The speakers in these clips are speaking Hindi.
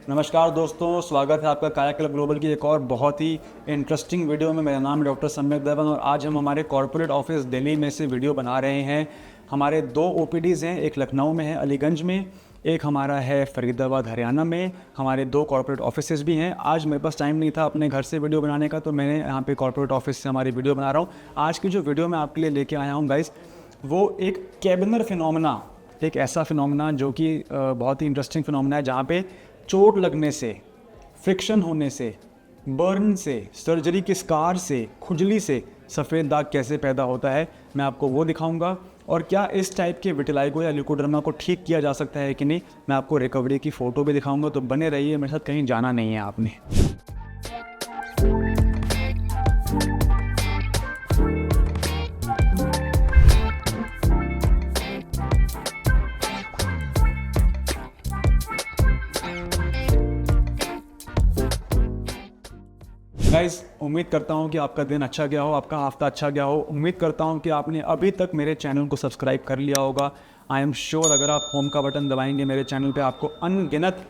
नमस्कार दोस्तों, स्वागत है आपका काया क्लब ग्लोबल की एक और बहुत ही इंटरेस्टिंग वीडियो में। मेरा नाम है डॉक्टर सम्यक देवन और आज हम हमारे कॉर्पोरेट ऑफिस दिल्ली में से वीडियो बना रहे हैं। हमारे दो ओपीडीज़ हैं, एक लखनऊ में है अलीगंज में, एक हमारा है फरीदाबाद हरियाणा में। हमारे दो कॉर्पोरेट ऑफिसेज़ भी हैं। आज मेरे पास टाइम नहीं था अपने घर से वीडियो बनाने का, तो मैंने यहाँ पे कॉर्पोरेट ऑफिस से हमारी वीडियो बना रहा हूँ। आज की जो वीडियो मैं आपके लिए लेके आया हूँ गाइस, वो एक कैबिनर फिनोमेना, एक ऐसा फिनोमेना जो कि बहुत ही इंटरेस्टिंग फिनोमेना है, जहाँ पे चोट लगने से, फ्रिक्शन होने से, बर्न से, सर्जरी के स्कार से, खुजली से सफ़ेद दाग कैसे पैदा होता है, मैं आपको वो दिखाऊंगा। और क्या इस टाइप के विटिलाइगो या ल्यूकोडर्मा को ठीक किया जा सकता है कि नहीं, मैं आपको रिकवरी की फ़ोटो भी दिखाऊंगा। तो बने रहिए मेरे साथ, कहीं जाना नहीं है आपने। गाइस, उम्मीद करता हूँ कि आपका दिन अच्छा गया हो, आपका हफ्ता अच्छा गया हो। उम्मीद करता हूँ कि आपने अभी तक मेरे चैनल को सब्सक्राइब कर लिया होगा। आई एम श्योर अगर आप होम का बटन दबाएंगे मेरे चैनल पे, आपको अनगिनत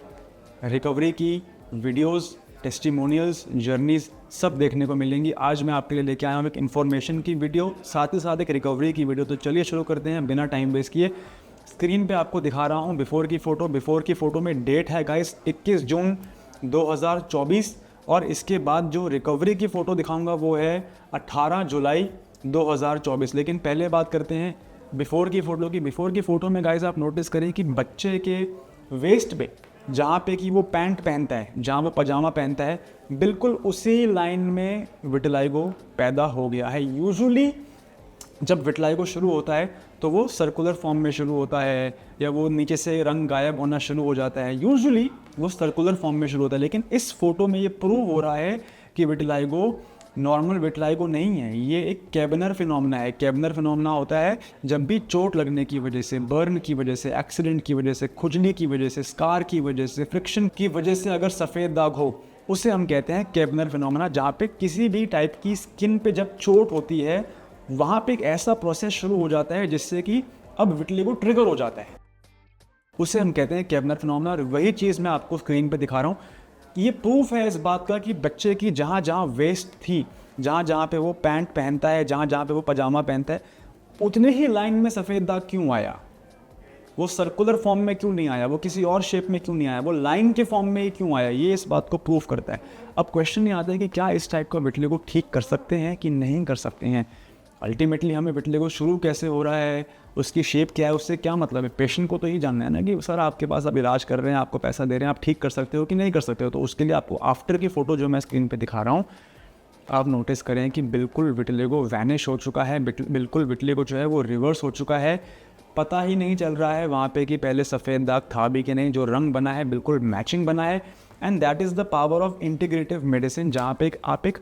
रिकवरी की वीडियोस, टेस्टिमोनियल्स, जर्नीज़ सब देखने को मिलेंगी। आज मैं आपके लिए लेके आया हूँ एक इन्फॉर्मेशन की वीडियो, साथ ही साथ एक रिकवरी की वीडियो। तो चलिए शुरू करते हैं बिना टाइम वेस्ट किए। स्क्रीन पे आपको दिखा रहा हूँ बिफोर की फ़ोटो। बिफोर की फ़ोटो में डेट है गाइस 21 जून 2024, और इसके बाद जो रिकवरी की फ़ोटो दिखाऊंगा वो है 18 जुलाई 2024। लेकिन पहले बात करते हैं बिफोर की फ़ोटो की। बिफोर की फ़ोटो में गाइस आप नोटिस करें कि बच्चे के वेस्ट पे, जहाँ पे कि वो पैंट पहनता है, जहाँ वो पजामा पहनता है, बिल्कुल उसी लाइन में विटिलाइगो पैदा हो गया है। यूजुअली जब विटिलाइगो शुरू होता है तो वो सर्कुलर फॉर्म में शुरू होता है, या वो नीचे से रंग गायब होना शुरू हो जाता है। यूजुअली वो सर्कुलर फॉर्म में शुरू होता है, लेकिन इस फोटो में ये प्रूव हो रहा है कि विटिलाइगो नॉर्मल विटिलाइगो नहीं है, ये एक कैबिनर फिनोमेना है। कैबिनर फिनोमेना होता है जब भी चोट लगने की वजह से, बर्न की वजह से, एक्सीडेंट की वजह से, खुजली की वजह से, स्कार की वजह से, फ्रिक्शन की वजह से अगर सफ़ेद दाग हो, उसे हम कहते हैं कैबिनर फिनोमेना। जहाँ पे किसी भी टाइप की स्किन पे जब चोट होती है, वहाँ पे एक ऐसा प्रोसेस शुरू हो जाता है जिससे कि अब विटिलिगो ट्रिगर हो जाता है, उसे हम कहते हैं कैबिनर फिनोमेना। और वही चीज़ मैं आपको स्क्रीन पे दिखा रहा हूँ। ये प्रूफ है इस बात का कि बच्चे की जहाँ जहाँ वेस्ट थी, जहाँ जहाँ पे वो पैंट पहनता है, जहाँ जहाँ पे वो पजामा पहनता है, उतने ही लाइन में सफ़ेद दाग क्यों आया। वो सर्कुलर फॉर्म में क्यों नहीं आया, वो किसी और शेप में क्यों नहीं आया, वो लाइन के फॉर्म में ही क्यों आया, ये इस बात को प्रूफ करता है। अब क्वेश्चन ये आता है कि क्या इस टाइप का विटिलिगो ठीक कर सकते हैं कि नहीं कर सकते हैं। अल्टीमेटली हमें विटिलिगो शुरू कैसे हो रहा है, उसकी शेप क्या है, उससे क्या मतलब है। पेशेंट को तो ये जानना है ना कि सर आपके पास अब इलाज कर रहे हैं, आपको पैसा दे रहे हैं, आप ठीक कर सकते हो कि नहीं कर सकते हो। तो उसके लिए आपको आफ्टर की फ़ोटो जो मैं स्क्रीन पे दिखा रहा हूँ, आप नोटिस करें कि बिल्कुल विटिलिगो वैनिश हो चुका है, बिल्कुल विटिलिगो जो है वो रिवर्स हो चुका है। पता ही नहीं चल रहा है वहाँ पे कि पहले सफ़ेद दाग था भी कि नहीं। जो रंग बना है बिल्कुल मैचिंग बना है। And that is the power of integrative medicine, जहाँ पे आप एक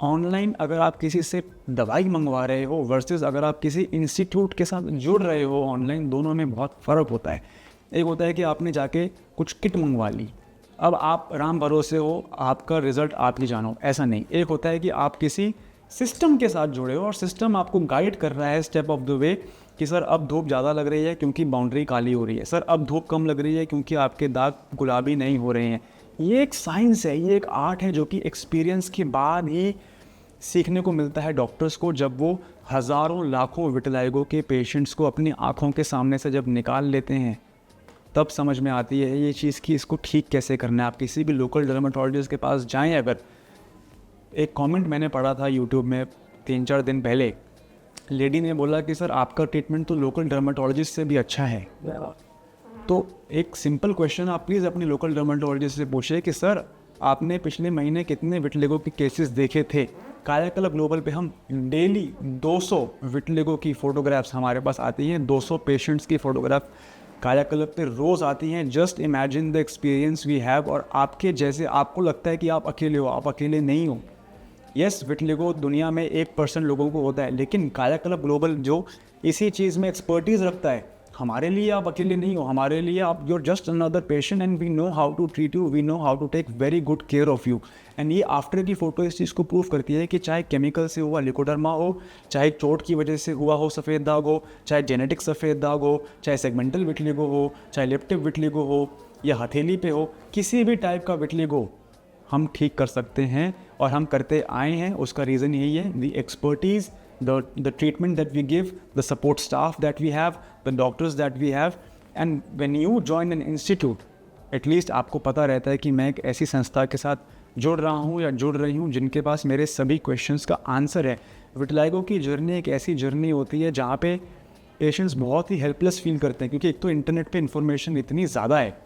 ऑनलाइन अगर आप किसी से दवाई मंगवा रहे हो वर्सेस अगर आप किसी इंस्टीट्यूट के साथ जुड़ रहे हो ऑनलाइन, दोनों में बहुत फ़र्क होता है। एक होता है कि आपने जाके कुछ किट मंगवा ली, अब आप राम भरोसे हो, आपका रिज़ल्ट आप ही जानो, ऐसा नहीं। एक होता है कि आप किसी सिस्टम के साथ जुड़े हो और सिस्टम आपको गाइड कर रहा है स्टेप ऑफ द वे कि सर अब धूप ज़्यादा लग रही है क्योंकि बाउंड्री काली हो रही है, सर अब धूप कम लग रही है क्योंकि आपके दाग गुलाबी नहीं हो रहे हैं। ये एक साइंस है, ये एक आर्ट है जो कि एक्सपीरियंस के बाद ही सीखने को मिलता है डॉक्टर्स को। जब वो हज़ारों लाखों विटिलाइगो के पेशेंट्स को अपनी आँखों के सामने से जब निकाल लेते हैं, तब समझ में आती है ये चीज़ कि इसको ठीक कैसे करना है। आप किसी भी लोकल डर्मेटोलॉजिस्ट के पास जाएं। अगर एक कमेंट मैंने पढ़ा था यूट्यूब में 3-4 दिन पहले, लेडी ने बोला कि सर आपका ट्रीटमेंट तो लोकल डर्मेटोलॉजिस्ट से भी अच्छा है। तो एक सिंपल क्वेश्चन आप प्लीज़ अपने लोकल डर्मेटोलॉजिस्ट से पूछिए कि सर आपने पिछले महीने कितने विटिलिगो के केसेस देखे थे। काया क्लब ग्लोबल पे हम डेली 200 विटिलिगो की फ़ोटोग्राफ्स हमारे पास आती हैं, 200 पेशेंट्स की फ़ोटोग्राफ काया क्लब पे रोज़ आती हैं। Just imagine the experience we have. और आपके जैसे आपको लगता है कि आप अकेले हो, आप अकेले नहीं हो। यस, विटिलिगो दुनिया में 1% लोगों को होता है, लेकिन काया क्लब ग्लोबल जो इसी चीज़ में एक्सपर्टीज़ रखता है, हमारे लिए आप अकेले नहीं हो, हमारे लिए आप you are just another patient and we know how to treat you, we know how to take very good care of you. And ये आफ्टर की फ़ोटो इस चीज़ को प्रूव करती है कि चाहे केमिकल से हुआ लिकोडर्मा हो, चाहे चोट की वजह से हुआ हो सफ़ेद दाग हो, चाहे जेनेटिक सफ़ेद दाग हो, चाहे सेगमेंटल विटलिगो हो, चाहे लिप्टिक विटलिगो हो या हथेली पे हो, किसी भी टाइप का विटलिगो हम ठीक कर सकते हैं और हम करते आए हैं। उसका रीज़न यही है, the expertise, the treatment that we give, the support staff that we have, the doctors that we have, and when you join an institute, at least आपको पता रहता है कि मैं एक ऐसी संस्था के साथ जुड़ रहा हूँ या जुड़ रही हूँ जिनके पास मेरे सभी क्वेश्चंस का आंसर है। विटलाइगो की जर्नी एक ऐसी जर्नी होती है जहाँ पे पेशेंट्स बहुत ही हेल्पलेस फील करते हैं, क्योंकि एक तो इंटरनेट पे इन्फॉर्मेशन इतनी ज़्यादा है,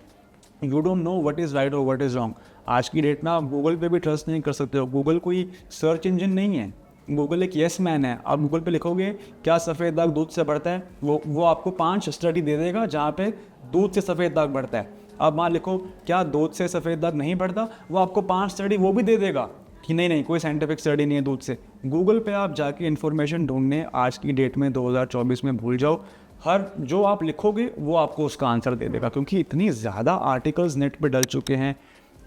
you don't know what is right और व्हाट इज़ रॉन्ग। आज की डेट में आप गूगल पे भी ट्रस्ट नहीं कर सकते हो। गूगल कोई सर्च इंजन नहीं है, गूगल एक येस मैन है। आप गूगल पे लिखोगे क्या सफ़ेद दाग दूध से बढ़ता है, वो आपको 5 स्टडी दे देगा जहाँ पे दूध से सफ़ेद दाग बढ़ता है। अब मान लिखो क्या दूध से सफ़ेद दाग नहीं बढ़ता, वो आपको 5 स्टडी वो भी दे देगा कि नहीं कोई साइंटिफिक स्टडी नहीं है दूध से। गूगल पे आप जाके इन्फॉर्मेशन ढूंढने आज की डेट में 2024 में भूल जाओ, हर जो आप लिखोगे वो आपको उसका आंसर दे देगा, क्योंकि इतनी ज़्यादा आर्टिकल्स नेट पे डल चुके हैं,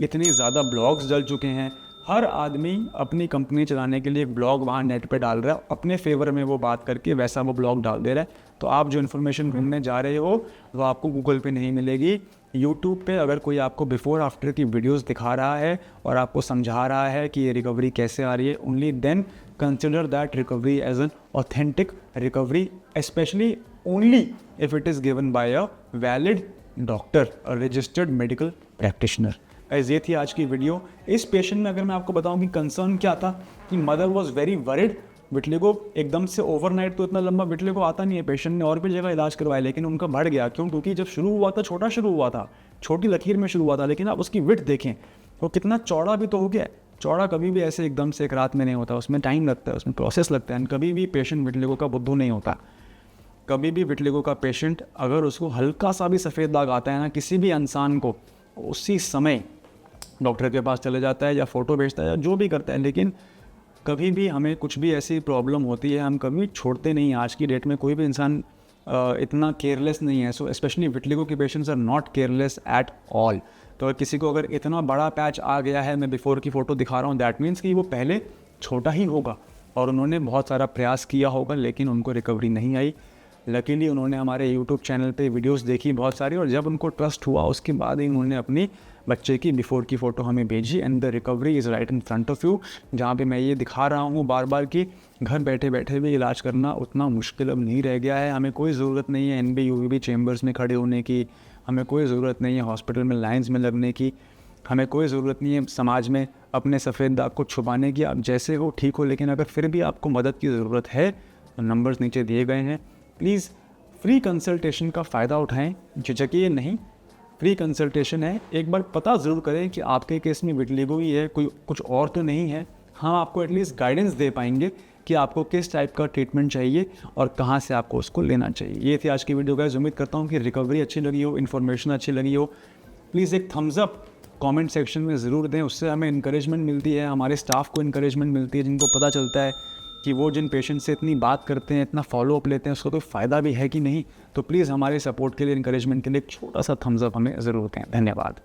इतनी ज़्यादा ब्लॉग्स डल चुके हैं। हर आदमी अपनी कंपनी चलाने के लिए एक ब्लॉग वहाँ नेट पे डाल रहा है, अपने फेवर में वो बात करके वैसा वो ब्लॉग डाल दे रहा है। तो आप जो इन्फॉर्मेशन ढूंढने जा रहे हो वो आपको गूगल पे नहीं मिलेगी। यूट्यूब पे अगर कोई आपको बिफोर आफ्टर की वीडियोस दिखा रहा है और आपको समझा रहा है कि ये रिकवरी कैसे आ रही है, only then consider that recovery as an authentic recovery, especially only if it is given by a valid doctor, a registered medical practitioner. ये थी आज की वीडियो। इस पेशेंट में अगर मैं आपको बताऊं कि कंसर्न क्या था, कि मदर वाज वेरी वरिड। विटलिगो एकदम से ओवरनाइट तो इतना लंबा विटलिगो आता नहीं है, पेशेंट ने और भी जगह इलाज करवाया लेकिन उनका बढ़ गया। क्यों? क्योंकि जब शुरू हुआ था छोटा शुरू हुआ था, छोटी लकीर में शुरू हुआ था, लेकिन आप उसकी विड्थ देखें वो कितना चौड़ा भी तो हो गया है। चौड़ा कभी भी ऐसे एकदम से एक रात में नहीं होता, उसमें टाइम लगता है, उसमें प्रोसेस लगता है। कभी भी पेशेंट विटलिगो का बुद्धू नहीं होता। कभी भी विटलिगो का पेशेंट अगर उसको हल्का सा भी सफ़ेद दाग आता है ना, किसी भी इंसान को, उसी समय डॉक्टर के पास चले जाता है या फ़ोटो भेजता है या जो भी करता है। लेकिन कभी भी हमें कुछ भी ऐसी प्रॉब्लम होती है हम कभी छोड़ते नहीं। आज की डेट में कोई भी इंसान इतना केयरलेस नहीं है। सो स्पेशली विटलिगो के patients are not careless at all. तो अगर किसी को अगर इतना बड़ा पैच आ गया है, मैं बिफोर की फ़ोटो दिखा रहा हूँ, दैट मीन्स कि वो पहले छोटा ही होगा और उन्होंने बहुत सारा प्रयास किया होगा लेकिन उनको रिकवरी नहीं आई। लकीली उन्होंने हमारे यूट्यूब चैनल पे वीडियोस देखी बहुत सारी, और जब उनको ट्रस्ट हुआ उसके बाद ही उन्होंने अपनी बच्चे की बिफोर की फ़ोटो हमें भेजी। And the recovery is right in front of you, जहाँ पे मैं ये दिखा रहा हूँ बार बार कि घर बैठे बैठे भी इलाज करना उतना मुश्किल अब नहीं रह गया है। हमें कोई ज़रूरत नहीं है NB UVB चेम्बर्स में खड़े होने की, हमें कोई ज़रूरत नहीं है हॉस्पिटल में लाइन्स में लगने की, हमें कोई ज़रूरत नहीं है समाज में अपने सफ़ेद दाग को छुपाने की। आप जैसे हो ठीक हो, लेकिन अगर फिर भी आपको मदद की ज़रूरत है तो नंबर्स नीचे दिए गए हैं। प्लीज़ फ्री कंसल्टेशन का फ़ायदा उठाएं, झिझकिए नहीं। फ्री कंसल्टेशन है, एक बार पता ज़रूर करें कि आपके केस में विटलिगो ही है, कोई कुछ और तो नहीं है। हम आपको एटलीस्ट गाइडेंस दे पाएंगे कि आपको किस टाइप का ट्रीटमेंट चाहिए और कहाँ से आपको उसको लेना चाहिए। ये थी आज की वीडियो गाइस। उम्मीद करता हूँ कि रिकवरी अच्छी लगी हो, इन्फॉर्मेशन अच्छी लगी हो। प्लीज़ एक थम्स अप कमेंट सेक्शन में ज़रूर दें, उससे हमें इनकरेजमेंट मिलती है, हमारे स्टाफ को इनकरेजमेंट मिलती है, जिनको पता चलता है कि वो जिन पेशेंट से इतनी बात करते हैं, इतना फॉलो अप लेते हैं, उसको तो फ़ायदा भी है कि नहीं। तो प्लीज़ हमारे सपोर्ट के लिए, इनकरेजमेंट के लिए एक छोटा सा थम्स अप हमें ज़रूर दें। धन्यवाद।